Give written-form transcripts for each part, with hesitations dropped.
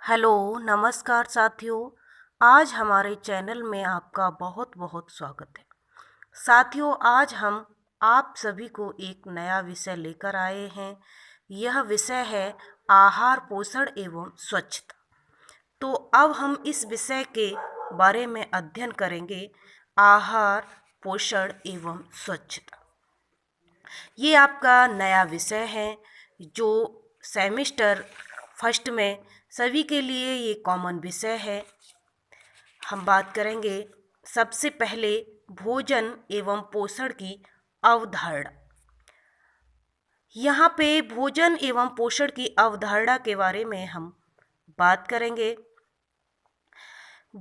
Hello, नमस्कार साथियों। आज हमारे चैनल में आपका बहुत बहुत स्वागत है। साथियों, आज हम आप सभी को एक नया विषय लेकर आए हैं। यह विषय है आहार, पोषण एवं स्वच्छता। तो अब हम इस विषय के बारे में अध्ययन करेंगे, आहार, पोषण एवं स्वच्छता। ये आपका नया विषय है जो सेमेस्टर फर्स्ट में सभी के लिए ये कॉमन विषय है। हम बात करेंगे सबसे पहले भोजन एवं पोषण की अवधारणा। यहाँ पे भोजन एवं पोषण की अवधारणा के बारे में हम बात करेंगे।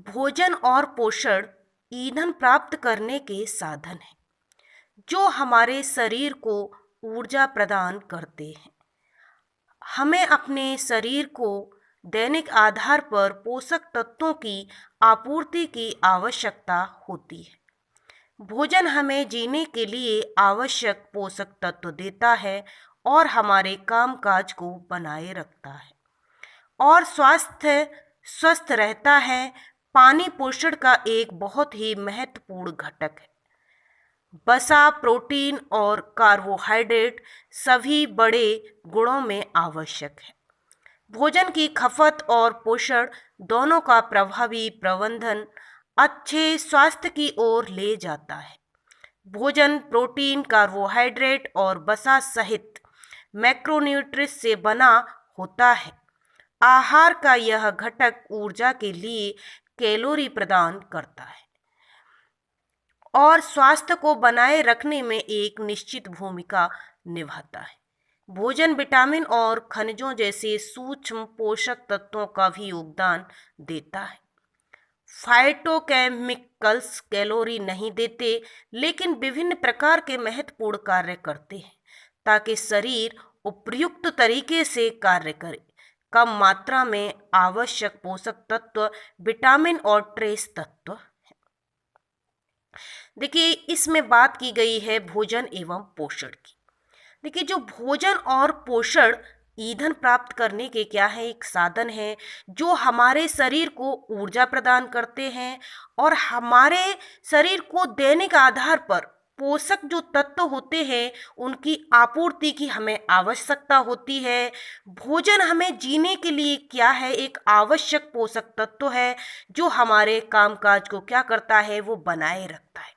भोजन और पोषण ईंधन प्राप्त करने के साधन हैं जो हमारे शरीर को ऊर्जा प्रदान करते हैं। हमें अपने शरीर को दैनिक आधार पर पोषक तत्वों की आपूर्ति की आवश्यकता होती है। भोजन हमें जीने के लिए आवश्यक पोषक तत्व देता है और हमारे कामकाज को बनाए रखता है और स्वास्थ्य स्वस्थ रहता है। पानी पोषण का एक बहुत ही महत्वपूर्ण घटक है। वसा, प्रोटीन और कार्बोहाइड्रेट सभी बड़े गुणों में आवश्यक है। भोजन की खपत और पोषण दोनों का प्रभावी प्रबंधन अच्छे स्वास्थ्य की ओर ले जाता है। भोजन प्रोटीन, कार्बोहाइड्रेट और वसा सहित मैक्रोन्यूट्रिएंट्स से बना होता है। आहार का यह घटक ऊर्जा के लिए कैलोरी प्रदान करता है और स्वास्थ्य को बनाए रखने में एक निश्चित भूमिका निभाता है। भोजन विटामिन और खनिजों जैसे सूक्ष्म पोषक तत्वों का भी योगदान देता है। फाइटोकेमिकल्स कैलोरी नहीं देते, लेकिन विभिन्न प्रकार के महत्वपूर्ण कार्य करते हैं ताकि शरीर उपयुक्त तरीके से कार्य करे। कम मात्रा में आवश्यक पोषक तत्व विटामिन और ट्रेस तत्व। देखिए, इसमें बात की गई है भोजन एवं पोषण की। देखिए, जो भोजन और पोषण ईंधन प्राप्त करने के क्या है, एक साधन है जो हमारे शरीर को ऊर्जा प्रदान करते हैं और हमारे शरीर को दैनिक आधार पर पोषक जो तत्व होते हैं उनकी आपूर्ति की हमें आवश्यकता होती है। भोजन हमें जीने के लिए क्या है, एक आवश्यक पोषक तत्व है जो हमारे कामकाज को क्या करता है, वो बनाए रखता है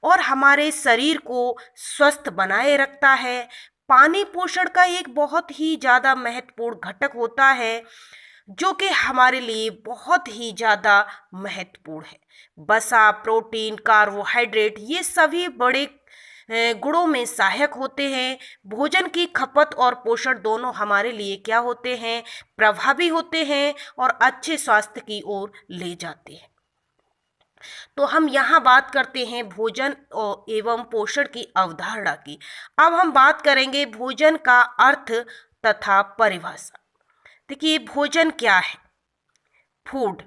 और हमारे शरीर को स्वस्थ बनाए रखता है। पानी पोषण का एक बहुत ही ज़्यादा महत्वपूर्ण घटक होता है जो कि हमारे लिए बहुत ही ज़्यादा महत्वपूर्ण है। वसा, प्रोटीन, कार्बोहाइड्रेट ये सभी बड़े गुणों में सहायक होते हैं। भोजन की खपत और पोषण दोनों हमारे लिए क्या होते हैं, प्रभावी होते हैं और अच्छे स्वास्थ्य की ओर ले जाते हैं। तो हम यहाँ बात करते हैं भोजन एवं पोषण की अवधारणा की। अब हम बात करेंगे भोजन का अर्थ तथा परिभाषा। देखिए, भोजन क्या है? फूड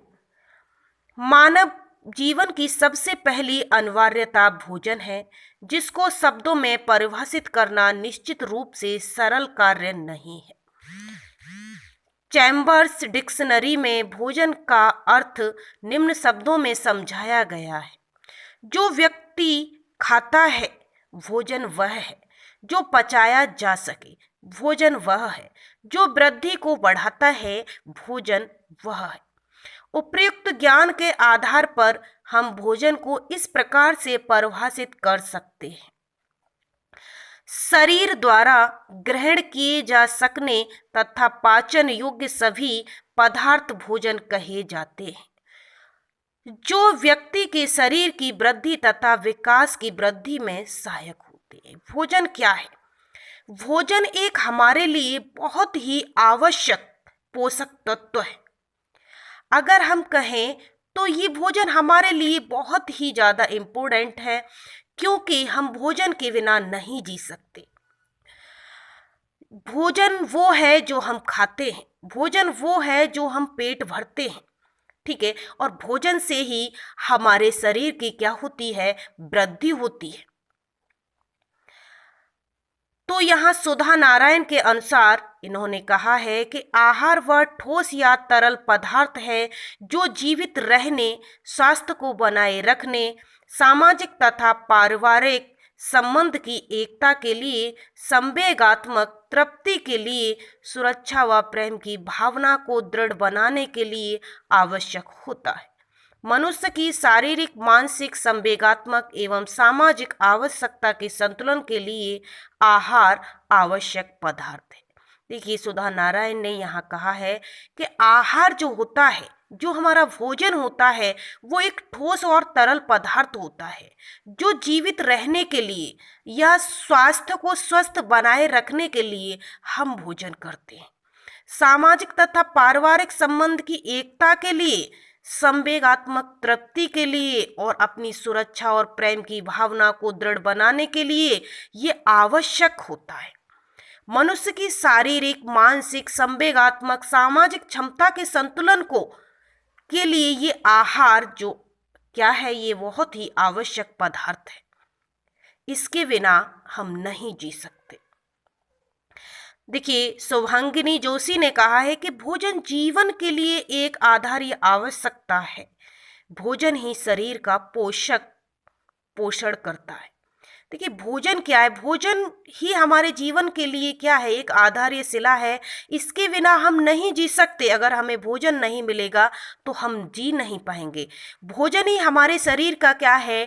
मानव जीवन की सबसे पहली अनिवार्यता भोजन है, जिसको शब्दों में परिभाषित करना निश्चित रूप से सरल कार्य नहीं है। चैम्बर्स डिक्शनरी में भोजन का अर्थ निम्न शब्दों में समझाया गया है: जो व्यक्ति खाता है भोजन वह है जो पचाया जा सके, भोजन वह है जो वृद्धि को बढ़ाता है, भोजन वह है। उपयुक्त ज्ञान के आधार पर हम भोजन को इस प्रकार से परिभाषित कर सकते हैं: शरीर द्वारा ग्रहण किए जा सकने तथा पाचन योग्य सभी पदार्थ भोजन कहे जाते हैं जो व्यक्ति के शरीर की वृद्धि तथा विकास की वृद्धि में सहायक होते हैं। भोजन क्या है? भोजन एक हमारे लिए बहुत ही आवश्यक पोषक तत्व है। अगर हम कहें तो ये भोजन हमारे लिए बहुत ही ज़्यादा इम्पोर्टेंट है, क्योंकि हम भोजन के बिना नहीं जी सकते। भोजन वो है जो हम खाते हैं, भोजन वो है जो हम पेट भरते हैं, ठीक है, और भोजन से ही हमारे शरीर की क्या होती है, वृद्धि होती है। तो यहाँ सुधा नारायण के अनुसार इन्होंने कहा है कि आहार वह ठोस या तरल पदार्थ है जो जीवित रहने, स्वास्थ्य को बनाए रखने, सामाजिक तथा पारिवारिक संबंध की एकता के लिए, संवेगात्मक तृप्ति के लिए, सुरक्षा व प्रेम की भावना को दृढ़ बनाने के लिए आवश्यक होता है। मनुष्य की शारीरिक, मानसिक, संवेगात्मक एवं सामाजिक आवश्यकता के संतुलन के लिए आहार आवश्यक पदार्थ है। देखिए, सुधा नारायण ने यहाँ कहा है कि आहार जो होता है, जो हमारा भोजन होता है, वो एक ठोस और तरल पदार्थ होता है जो जीवित रहने के लिए या स्वास्थ्य को स्वस्थ बनाए रखने के लिए हम भोजन करते हैं। सामाजिक तथा पारिवारिक संबंध की एकता के लिए, संवेगात्मक तृप्ति के लिए और अपनी सुरक्षा और प्रेम की भावना को दृढ़ बनाने के लिए ये आवश्यक होता है। मनुष्य की शारीरिक, मानसिक, संवेगात्मक, सामाजिक क्षमता के संतुलन के लिए ये आहार जो क्या है, ये बहुत ही आवश्यक पदार्थ है। इसके बिना हम नहीं जी सकते। देखिए, शुभांगिनी जोशी ने कहा है कि भोजन जीवन के लिए एक आधार आवश्यकता है। भोजन ही शरीर का पोषण करता है। देखिए, भोजन क्या है? भोजन ही हमारे जीवन के लिए क्या है? एक आधार शिला है। इसके बिना हम नहीं जी सकते। अगर हमें भोजन नहीं मिलेगा तो हम जी नहीं पाएंगे। भोजन ही हमारे शरीर का क्या है?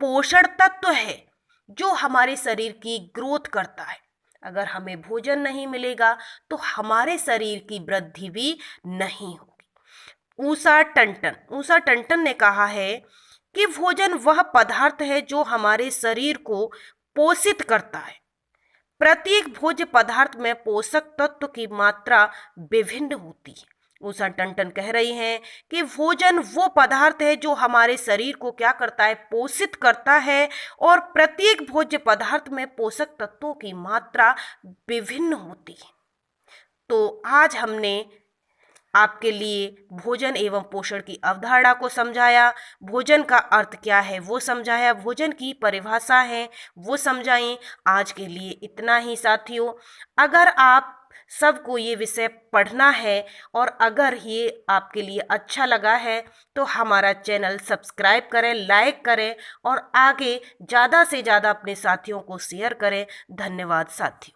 पोषण तत्व है जो हमारे शरीर की ग्रोथ करता है। अगर हमें भोजन नहीं मिलेगा तो हमारे शरीर की वृद्धि भी नहीं होगी। ऊषा टंडन ने कहा है कि भोजन वह पदार्थ है जो हमारे शरीर को पोषित करता है। प्रत्येक भोज्य पदार्थ में पोषक तत्व की मात्रा विभिन्न होती है। ऊषा टंडन कह रही हैं कि भोजन वो पदार्थ है जो हमारे शरीर को क्या करता है? पोषित करता है। और प्रत्येक भोज्य पदार्थ में पोषक तत्वों की मात्रा विभिन्न होती है। तो आज हमने आपके लिए भोजन एवं पोषण की अवधारणा को समझाया। भोजन का अर्थ क्या है वो समझाया, भोजन की परिभाषा है वो समझाई। आज के लिए इतना ही साथियों। अगर आप सबको ये विषय पढ़ना है और अगर ये आपके लिए अच्छा लगा है तो हमारा चैनल सब्सक्राइब करें, लाइक करें और आगे ज़्यादा से ज़्यादा अपने साथियों को शेयर करें। धन्यवाद साथियों।